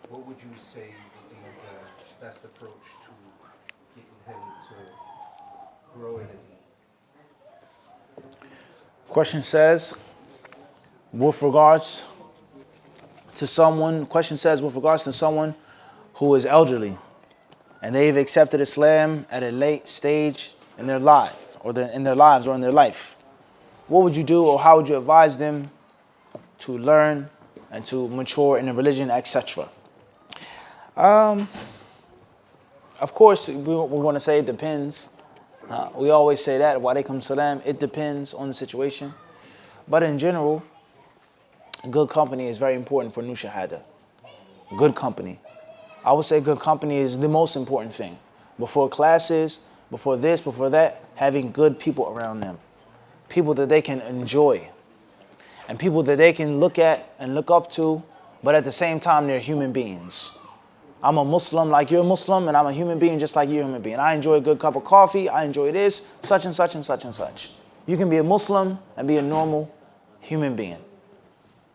what would you say would be the best approach to getting him to grow in the deen? Question says, with regards with regards to someone who is elderly and they've accepted Islam at a late stage in their life or in their life. What would you do, or how would you advise them to learn and to mature in the religion, etc.? Of course, we're going to say it depends. We always say that. Wa alaikum salam. It depends on the situation. But in general, good company is very important for new shahada. Good company. I would say good company is the most important thing. Before classes, before this, before that, having good people around them. People that they can enjoy. And people that they can look at and look up to, but at the same time, they're human beings. I'm a Muslim like you're a Muslim, and I'm a human being just like you're a human being. I enjoy a good cup of coffee. I enjoy this, such and such and such and such. You can be a Muslim and be a normal human being.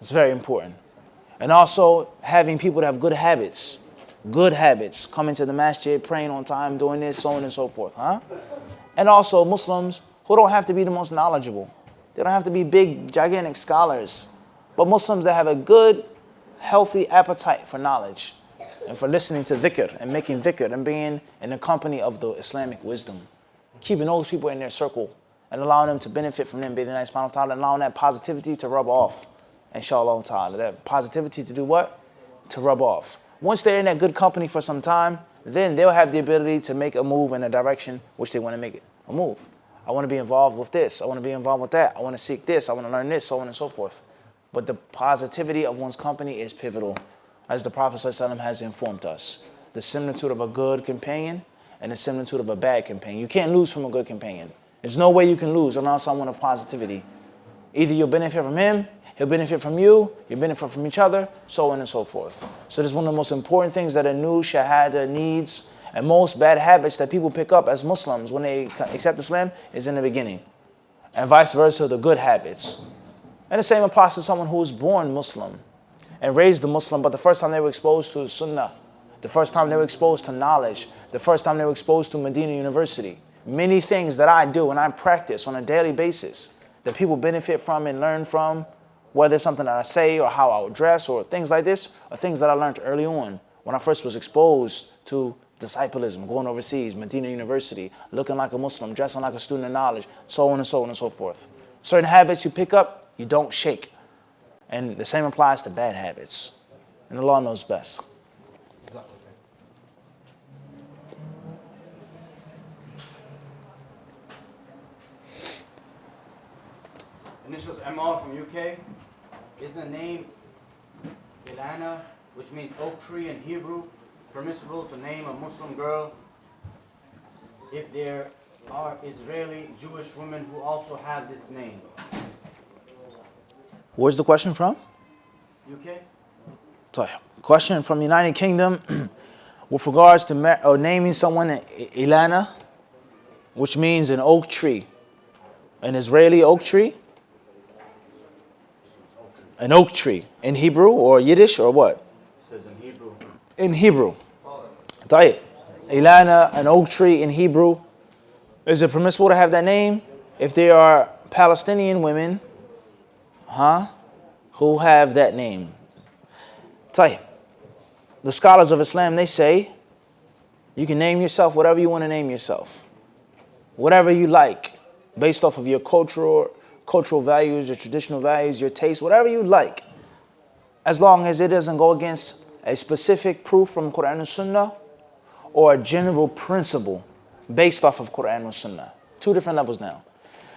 It's very important. And also having people that have good habits. Good habits. Coming to the masjid, praying on time, doing this, so on and so forth. And also Muslims who don't have to be the most knowledgeable. They don't have to be big, gigantic scholars. But Muslims that have a good, healthy appetite for knowledge and for listening to dhikr and making dhikr and being in the company of the Islamic wisdom. Keeping those people in their circle and allowing them to benefit from them, and allowing that positivity to rub off. Inshallah ta'ala. That positivity to do what? To rub off. Once they're in that good company for some time, then they'll have the ability to make a move in a direction which they want to make it a move. I want to be involved with this. I want to be involved with that. I want to seek this. I want to learn this, so on and so forth. But the positivity of one's company is pivotal, as the Prophet ﷺ has informed us. The similitude of a good companion and the similitude of a bad companion. You can't lose from a good companion. There's no way you can lose around someone of positivity. Either you'll benefit from him, he'll benefit from you, you'll benefit from each other, so on and so forth. So this is one of the most important things that a new shahada needs, and most bad habits that people pick up as Muslims when they accept Islam is in the beginning. And vice versa, the good habits. And the same applies to someone who was born Muslim and raised a Muslim, but the first time they were exposed to Sunnah, the first time they were exposed to knowledge, the first time they were exposed to Medina University. Many things that I do and I practice on a daily basis that people benefit from and learn from, whether it's something that I say or how I would dress or things like this, are things that I learned early on when I first was exposed to disciplism, going overseas, Medina University, looking like a Muslim, dressing like a student of knowledge, so on and so on and so forth. Certain habits you pick up, you don't shake. And the same applies to bad habits. And Allah knows best. Initials MR from UK. Is the name Ilana, which means oak tree in Hebrew, permissible to name a Muslim girl if there are Israeli Jewish women who also have this name? Where's the question from? UK? Sorry. Question from United Kingdom with regards to naming someone Ilana, which means an oak tree. An Israeli oak tree? An oak tree. In Hebrew or Yiddish or what? It says in Hebrew. In Hebrew. Tayyip. Ilana, an oak tree in Hebrew. Is it permissible to have that name if they are Palestinian women, who have that name? Tayyip. The scholars of Islam, they say you can name yourself whatever you want to name yourself. Whatever you like, based off of your cultural values, your traditional values, your taste, whatever you like, as long as it doesn't go against a specific proof from Quran and Sunnah or a general principle based off of Quran and Sunnah. Two different levels now.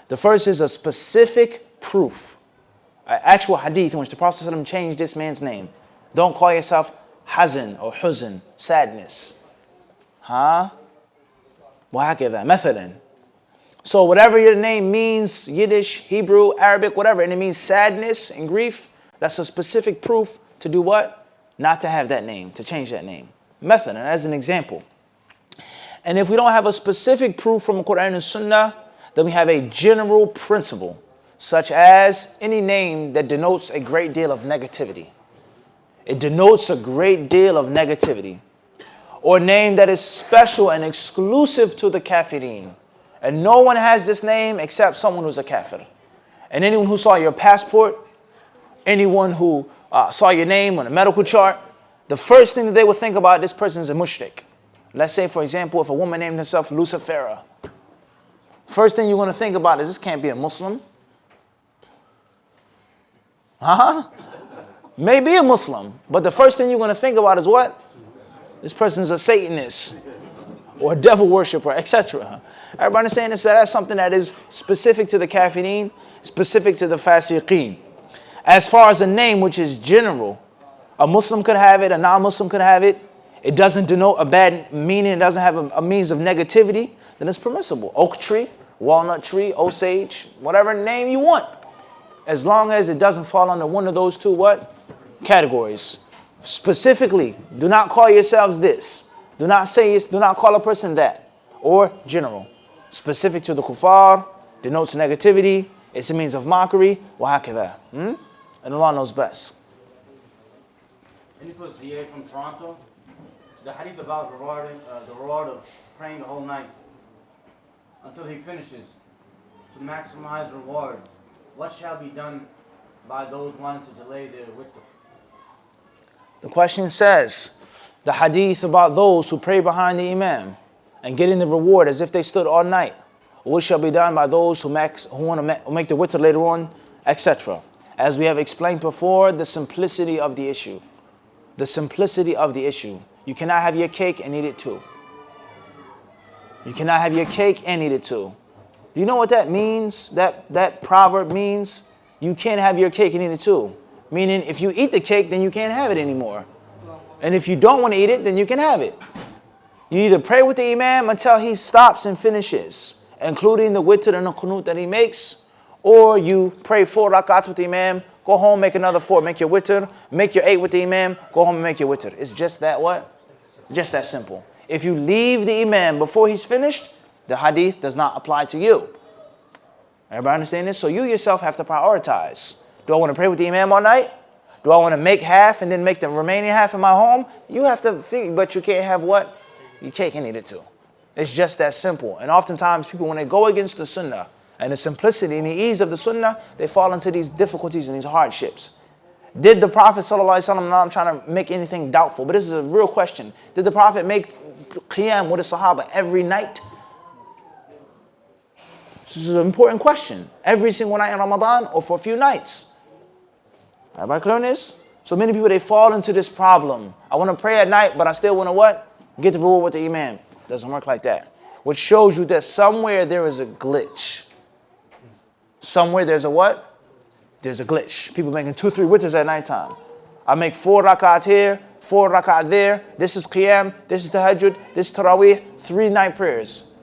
The first is a specific proof, an actual hadith in which the Prophet ﷺ changed this man's name. Don't call yourself Hazan or Huzn, sadness. وهكذا مثلا. So whatever your name means, Yiddish, Hebrew, Arabic, whatever, and it means sadness and grief, that's a specific proof to do what? Not to have that name, to change that name. Method, and as an example. And if we don't have a specific proof from Quran and Sunnah, then we have a general principle, such as any name that denotes a great deal of negativity. it denotes a great deal of negativity. Or name that is special and exclusive to the kafirin. And no one has this name except someone who's a kafir. And anyone who saw your passport, anyone who saw your name on a medical chart, the first thing that they would think about, this person is a mushrik. Let's say, for example, if a woman named herself Lucifera. First thing you're going to think about is this can't be a Muslim. Huh? Maybe a Muslim. But the first thing you're going to think about is what? This person's a Satanist or a devil worshiper, etc. Everybody understand this? That's something that is specific to the kafirin, specific to the fasiqeen. As far as a name which is general, a Muslim could have it, a non-Muslim could have it. It doesn't denote a bad meaning. It doesn't have a means of negativity. Then it's permissible. Oak tree, walnut tree, osage, whatever name you want. As long as it doesn't fall under one of those two what? Categories. Specifically, do not call yourselves this. Do not call a person that. Or general. Specific to the kuffar, denotes negativity, it's a means of mockery, وهكذا. And Allah knows best. And it was ZA from Toronto. The hadith about the reward of praying the whole night until he finishes. To maximize rewards, what shall be done by those wanting to delay their witr? The question says, the hadith about those who pray behind the imam and getting the reward as if they stood all night. What shall be done by those who want to make the witr later on, etc. As we have explained before, the simplicity of the issue. The simplicity of the issue. You cannot have your cake and eat it too. You cannot have your cake and eat it too. Do you know what that means? That proverb means you can't have your cake and eat it too. Meaning if you eat the cake, then you can't have it anymore. And if you don't want to eat it, then you can have it. You either pray with the imam until he stops and finishes, including the witr and the qunut that he makes, or you pray 4 rak'at with the imam, go home, make another 4, make your witr, make your 8 with the imam, go home and make your witr. It's just that what? Just that simple. If you leave the imam before he's finished, the hadith does not apply to you. Everybody understand this? So you yourself have to prioritize. Do I want to pray with the imam all night? Do I want to make half and then make the remaining half in my home? You have to figure, but you can't have what? You can't eat it too. It's just that simple. And oftentimes people, when they go against the sunnah and the simplicity and the ease of the sunnah, they fall into these difficulties and these hardships. Did the Prophet ﷺ, now I'm trying to make anything doubtful, but this is a real question. Did the Prophet make qiyam with the Sahaba every night? This is an important question. Every single night in Ramadan or for a few nights? Everybody clear on this? So many people, they fall into this problem. I want to pray at night, but I still want to what? Get the reward with the imam. Doesn't work like that. Which shows you that somewhere there is a glitch. Somewhere there's a what? There's a glitch. People making 2, 3 witrs at nighttime. I make 4 rak'at here, 4 rak'at there. This is qiyam, this is tahajjud, this is Taraweeh, 3 night prayers.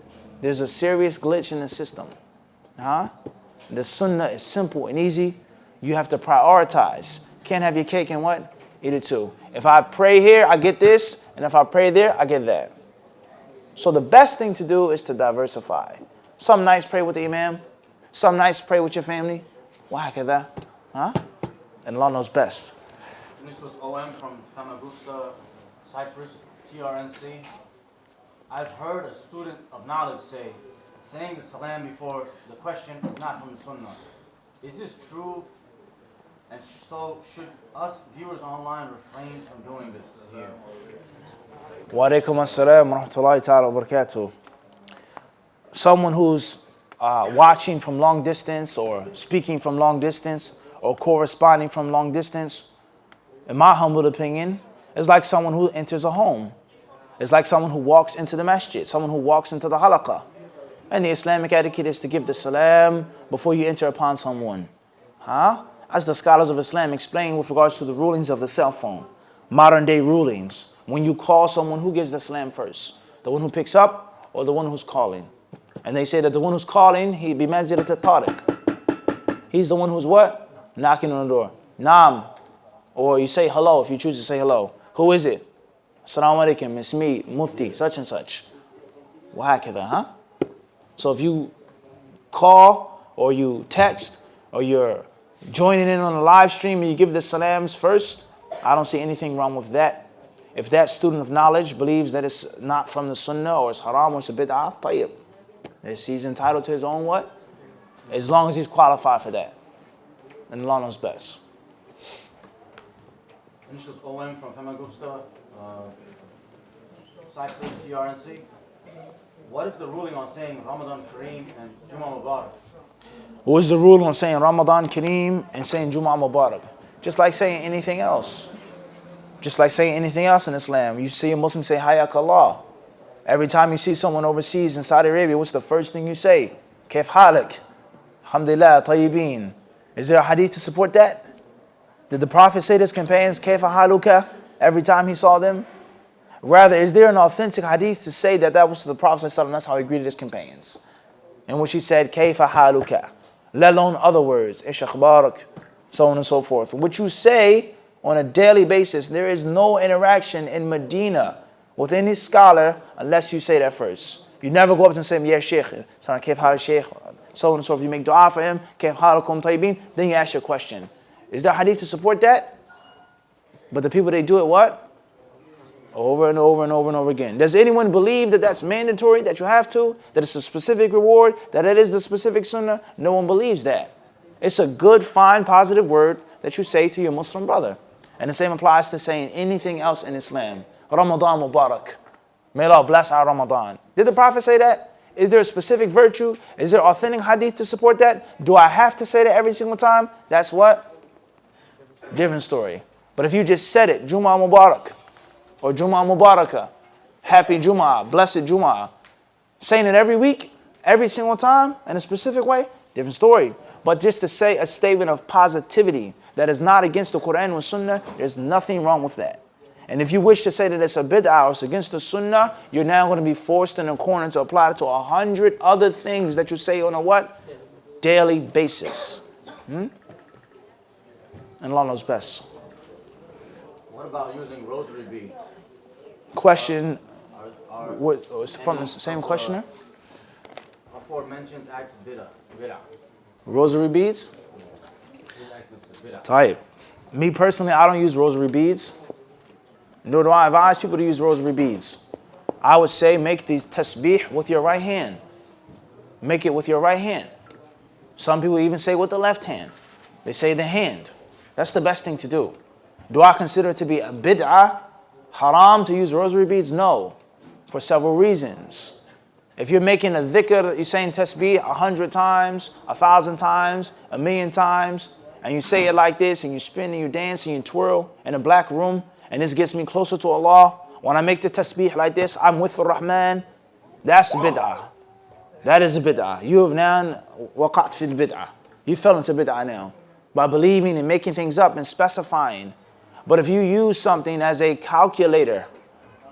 There's a serious glitch in the system. The sunnah is simple and easy. You have to prioritize. Can't have your cake and what? Eat it too. If I pray here, I get this. And if I pray there, I get that. So the best thing to do is to diversify. Some nights pray with the imam. Some nights pray with your family. Why can that? And Allah knows best. And this was OM from Famagusta, Cyprus, TRNC. I've heard a student of knowledge say, saying the salam before the question is not from the sunnah. Is this true? And so should us viewers online refrain from doing this here? Wa alaikum assalam wa rahmatullahi ta'ala wa barakatuh. Someone who's watching from long distance or speaking from long distance or corresponding from long distance, in my humble opinion, is like someone who enters a home. It's like someone who walks into the masjid, someone who walks into the halaqah. And the Islamic etiquette is to give the salam before you enter upon someone. As the scholars of Islam explain with regards to the rulings of the cell phone, modern day rulings. When you call someone, who gives the salam first? The one who picks up or the one who's calling? And they say that the one who's calling, he be manzilat al-tariq. He's the one who's what? Knocking on the door. Naam. Or you say hello if you choose to say hello. Who is it? Assalamu alaikum, it's me, Mufti, such and such. Wahakada, So if you call or you text or you're joining in on a live stream and you give the salams first, I don't see anything wrong with that. If that student of knowledge believes that it's not from the sunnah or it's haram or it's a bid'ah, tayyib. He's entitled to his own what? As long as he's qualified for that. And Allah knows best. Initials OM from Famagusta, Cycling TRNC. What is the ruling on saying Ramadan Kareem and Jummah Mubarak? What is the rule on saying Ramadan Kareem and saying Jummah Mubarak? Just like saying anything else. Just like saying anything else in Islam. You see a Muslim say Hayak Allah. Every time you see someone overseas in Saudi Arabia, what's the first thing you say? Kaif halik? Alhamdulillah, tayyibin. Is there a hadith to support that? Did the Prophet say to his companions, Kaif haluka, every time he saw them? Rather, is there an authentic hadith to say that was the Prophet ﷺ, that's how he greeted his companions? In which he said, Kaif haluka. Let alone other words, Ish akhbarak, so on and so forth. Which you say on a daily basis. There is no interaction in Medina with any scholar unless you say that first. You never go up to him and say, Ya Shaykh, Kaif hal Shaykh, so on and so forth. You make dua for him, Kaif halakum tayyibin, then you ask your question. Is there hadith to support that? But the people, they do it what? Over and over and over and over again. Does anyone believe that that's mandatory, that you have to, that it's a specific reward, that it is the specific sunnah? No one believes that. It's a good, fine, positive word that you say to your Muslim brother. And the same applies to saying anything else in Islam. Ramadan Mubarak. May Allah bless our Ramadan. Did the Prophet say that? Is there a specific virtue? Is there authentic hadith to support that? Do I have to say that every single time? That's what? Different story. But if you just said it, Jummah Mubarak, or Jummah Mubarakah, Happy Jummah, Blessed Jummah, saying it every week, every single time, in a specific way, different story. But just to say a statement of positivity that is not against the Quran and Sunnah, there's nothing wrong with that. And if you wish to say that it's a bid'ah or it's against the Sunnah, you're now going to be forced in a corner to apply it to 100 other things that you say on a what? Daily basis. And Allah knows best. What about using rosary beads? Question, what, from the same questioner? Aforementioned acts bid'ah. Rosary beads? Tayyib. Me personally, I don't use rosary beads. Nor do I advise people to use rosary beads. I would say make the tasbih with your right hand. Make it with your right hand. Some people even say with the left hand. They say the hand. That's the best thing to do. Do I consider it to be a bid'ah, haram to use rosary beads? No, for several reasons. If you're making a dhikr, you're saying tasbih 100 times, 1,000 times, 1,000,000 times, and you say it like this, and you spin and you dance and you twirl in a black room, and this gets me closer to Allah. When I make the tasbih like this, I'm with the Rahman. That's bid'ah. That is a bid'ah. You have now waqat fil bid'ah. You fell into bid'ah now by believing and making things up and specifying. But if you use something as a calculator,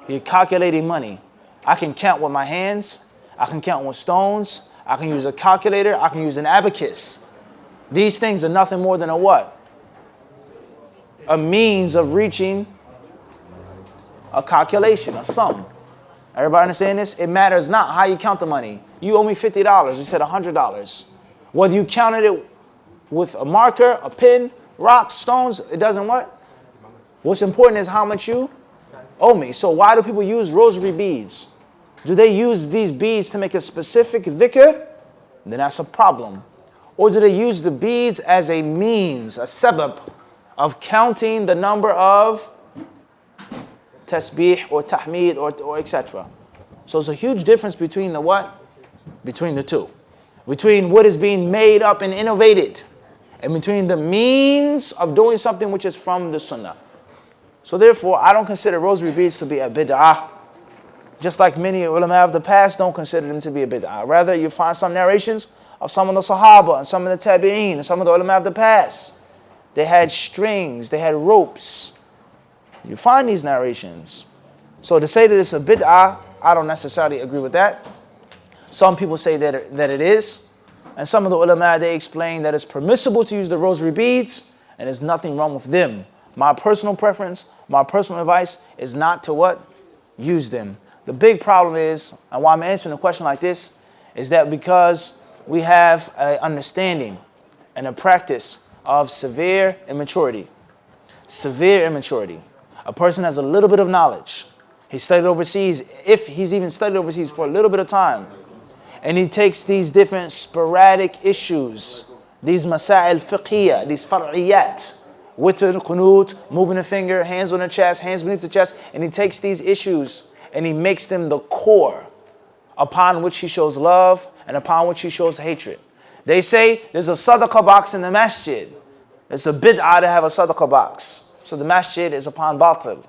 you're calculating money. I can count with my hands. I can count with stones. I can use a calculator. I can use an abacus. These things are nothing more than a what? A means of reaching a calculation, a sum. Everybody understand this? It matters not how you count the money. You owe me $50. You said $100. Whether you counted it with a marker, a pen, rocks, stones, it doesn't what? What's important is how much you owe me. So why do people use rosary beads? Do they use these beads to make a specific dhikr? Then that's a problem. Or do they use the beads as a means, a sabab, of counting the number of tasbih or tahmid or etc. So there's a huge difference between the what? Between the two. Between what is being made up and innovated, and between the means of doing something which is from the sunnah. So therefore, I don't consider rosary beads to be a bid'ah. Just like many ulama of the past don't consider them to be a bid'ah. Rather, you find some narrations of some of the Sahaba and some of the Tabi'een and some of the ulama of the past. They had strings, they had ropes. You find these narrations. So to say that it's a bid'ah, I don't necessarily agree with that. Some people say that it is. And some of the ulama, they explain that it's permissible to use the rosary beads and there's nothing wrong with them. My personal preference, my personal advice is not to what? Use them. The big problem is, and why I'm answering a question like this, is that because we have an understanding and a practice of severe immaturity. severe immaturity. A person has a little bit of knowledge. He studied overseas, if he's even studied overseas for a little bit of time. And he takes these different sporadic issues, these masail fiqhiyah, these far'iyat, witr, qunut, moving the finger, hands on the chest, hands beneath the chest, and he takes these issues and he makes them the core upon which he shows love and upon which he shows hatred. They say there's a sadaqah box in the masjid. It's a bid'ah to have a sadaqah box. So the masjid is upon batil.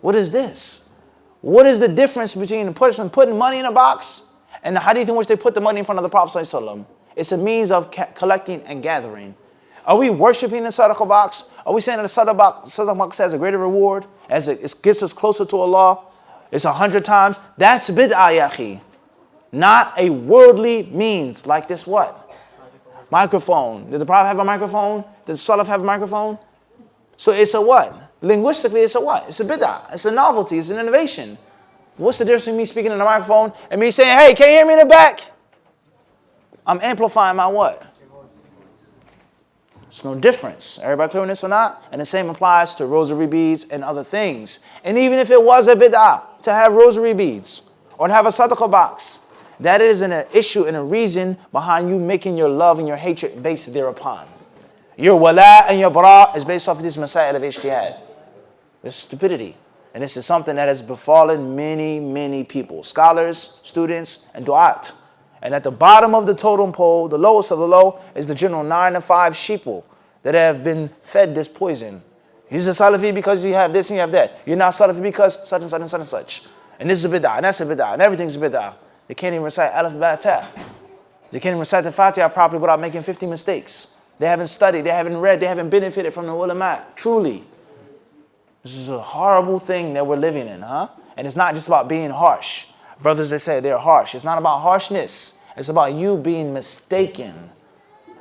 What is this? What is the difference between a person putting money in a box and the hadith in which they put the money in front of the Prophet ﷺ? It's a means of collecting and gathering. Are we worshiping the sadaqah box? Are we saying that the sadaqah box has a greater reward, as it gets us closer to Allah? It's 100 times. That's bid'ah, ya akhi. Not a worldly means like this what? Microphone. Did the Prophet have a microphone? Did the Salaf have a microphone? So it's a what? Linguistically, it's a what? It's a bid'ah. It's a novelty. It's an innovation. What's the difference between me speaking in the microphone and me saying, hey, can you hear me in the back? I'm amplifying my what? There's no difference. Everybody clear on this or not? And the same applies to rosary beads and other things. And even if it was a bid'ah to have rosary beads or to have a sadaqah box, that is an issue and a reason behind you making your love and your hatred based thereupon. Your wala and your bara is based off of this masail of ijtihad. This is stupidity. And this is something that has befallen many, many people. Scholars, students, and du'at. And at the bottom of the totem pole, the lowest of the low, is the general 9 to 5 sheeple that have been fed this poison. He's a Salafi because you have this and you have that. You're not Salafi because such and such and such and such. And this is a bid'ah, and that's a bid'ah, and everything's a bid'ah. They can't even recite alif, ba, ta. They can't even recite the Fatiha properly without making 50 mistakes. They haven't studied, they haven't read, they haven't benefited from the ulama. Truly. This is a horrible thing that we're living in, huh? And it's not just about being harsh. Brothers, they say they're harsh. It's not about harshness. It's about you being mistaken.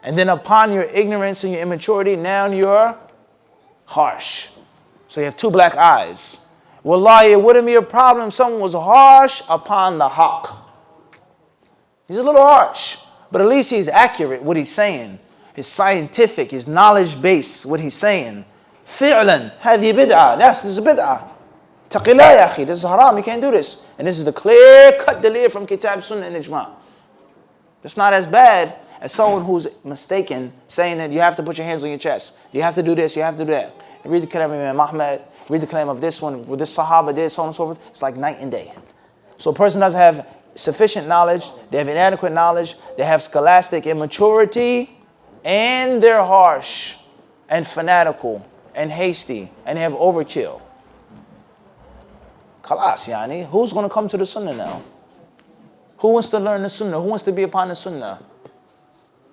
And then upon your ignorance and your immaturity, now you're harsh. So you have 2 black eyes. Wallahi, it wouldn't be a problem if someone was harsh upon the haqq. He's a little harsh, but at least he's accurate what he's saying. His scientific, his knowledge base, what he's saying. Fi'lan, hadhi bid'ah. This is a bid'ah. Taqillah ya akhi, this is haram, you can't do this. And this is the clear-cut dalil from Kitab, Sunnah, and Ijma'. It's not as bad as someone who's mistaken, saying that you have to put your hands on your chest. You have to do this, you have to do that. You read the kalam of Imam Ahmad, read the kalam of this one, with this Sahaba did, so on and so forth. It's like night and day. So a person doesn't have sufficient knowledge, they have inadequate knowledge, they have scholastic immaturity, and they're harsh and fanatical and hasty, and they have overkill. Khalas, yani. Who's going to come to the sunnah now? Who wants to learn the sunnah? Who wants to be upon the sunnah?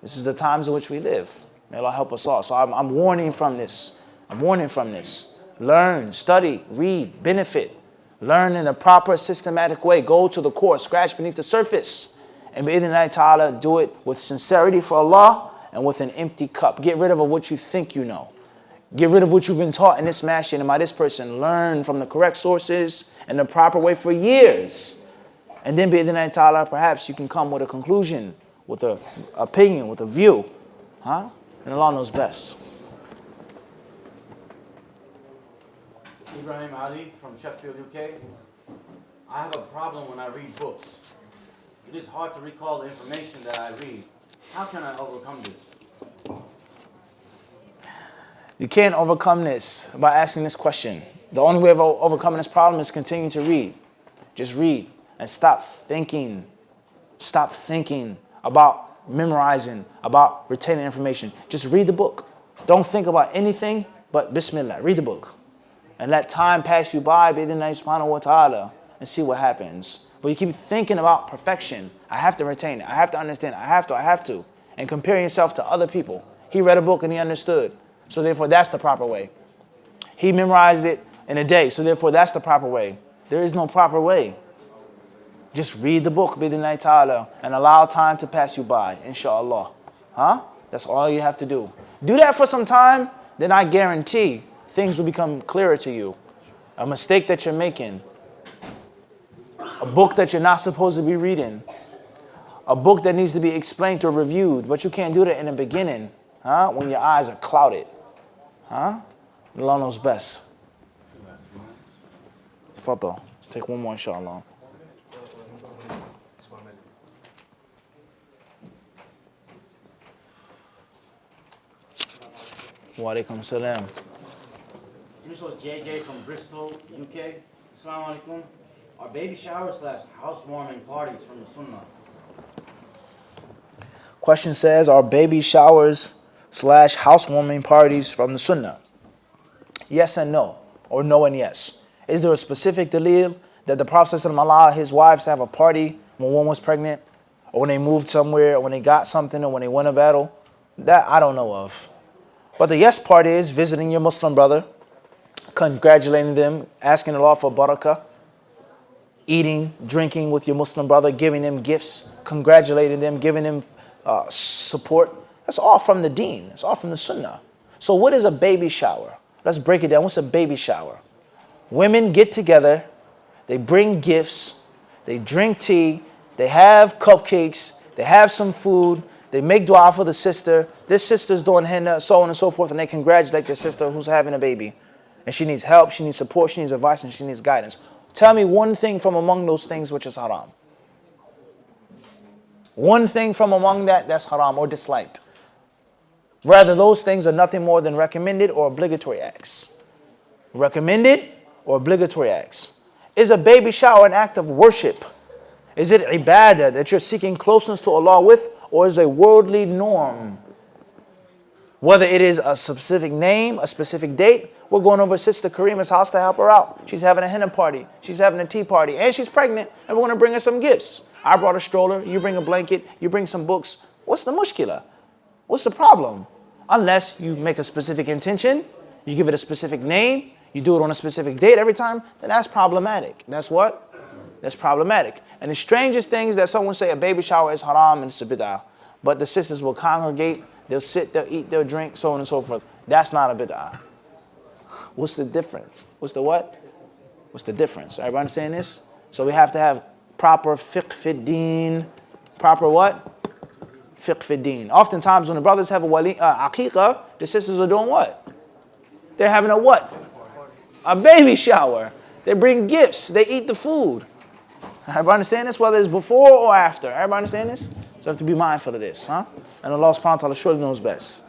This is the times in which we live. May Allah help us all. So I'm warning from this. I'm warning from this. Learn, study, read, benefit. Learn in a proper, systematic way. Go to the core, scratch beneath the surface. And bi'idhnillahi ta'ala, do it with sincerity for Allah and with an empty cup. Get rid of what you think you know. Get rid of what you've been taught in this masjid and by this person. Learn from the correct sources and the proper way for years. And then bi'idhnillahi ta'ala, perhaps you can come with a conclusion, with an opinion, with a view. Huh? And Allah knows best. Ibrahim Ali from Sheffield, UK. I have a problem when I read books. It is hard to recall the information that I read. How can I overcome this? You can't overcome this by asking this question. The only way of overcoming this problem is continue to read. Just read and stop thinking. Stop thinking about memorizing, about retaining information. Just read the book. Don't think about anything but Bismillah. Read the book. And let time pass you by, bi'idhnillahi subhanahu wa ta'ala, and see what happens. But you keep thinking about perfection. I have to retain it. I have to understand it. I have to. And comparing yourself to other people. He read a book and he understood. So therefore, that's the proper way. He memorized it in a day. So therefore, that's the proper way. There is no proper way. Just read the book, bi'idhnillahi ta'ala, and allow time to pass you by, inshallah. Huh? That's all you have to do. Do that for some time, then I guarantee things will become clearer to you. A mistake that you're making. A book that you're not supposed to be reading. A book that needs to be explained or reviewed, but you can't do that in the beginning. Huh? When your eyes are clouded. Huh? Allah knows best. Fadal. Take one more, inshallah. Wa alaikum salam. This was JJ from Bristol, UK. Assalamu alaikum. Are baby showers / housewarming parties from the Sunnah? Question says, are baby showers / housewarming parties from the Sunnah? Yes and no, or no and yes. Is there a specific dalil that the Prophet allowed his wives to have a party when one was pregnant, or when they moved somewhere, or when they got something, or when they won a battle? That I don't know of. But the yes part is visiting your Muslim brother, congratulating them, asking Allah for barakah, eating, drinking with your Muslim brother, giving them gifts, congratulating them, giving them support. That's all from the deen. It's all from the sunnah. So what is a baby shower? Let's break it down. What's a baby shower? Women get together, they bring gifts, they drink tea, they have cupcakes, they have some food, they make dua for the sister. This sister's doing henna, so on and so forth, and they congratulate their sister who's having a baby. And she needs help, she needs support, she needs advice, and she needs guidance. Tell me one thing from among those things which is haram. One thing from among that's haram or disliked. Rather, those things are nothing more than recommended or obligatory acts. Recommended or obligatory acts. Is a baby shower an act of worship? Is it ibadah that you're seeking closeness to Allah with, or is it a worldly norm? Whether it is a specific name, a specific date. We're going over Sister Karima's house to help her out. She's having a henna party. She's having a tea party. And she's pregnant. And we're going to bring her some gifts. I brought a stroller. You bring a blanket. You bring some books. What's the mushkila? What's the problem? Unless you make a specific intention. You give it a specific name. You do it on a specific date every time. Then that's problematic. That's what? That's problematic. And the strangest thing is that someone say a baby shower is haram and it's a bid'ah. But the sisters will congregate. They'll sit. They'll eat. They'll drink. So on and so forth. That's not a bid'ah. What's the difference? What's the what? What's the difference? Everybody understand this? So we have to have proper fiqh fi deen. Proper what? Fiqh fi deen. Oftentimes when the brothers have a aqiqah, the sisters are doing what? They're having a what? A baby shower. They bring gifts. They eat the food. Everybody understand this? Whether it's before or after. Everybody understand this? So you have to be mindful of this, huh? And Allah subhanahu wa ta'ala surely knows best.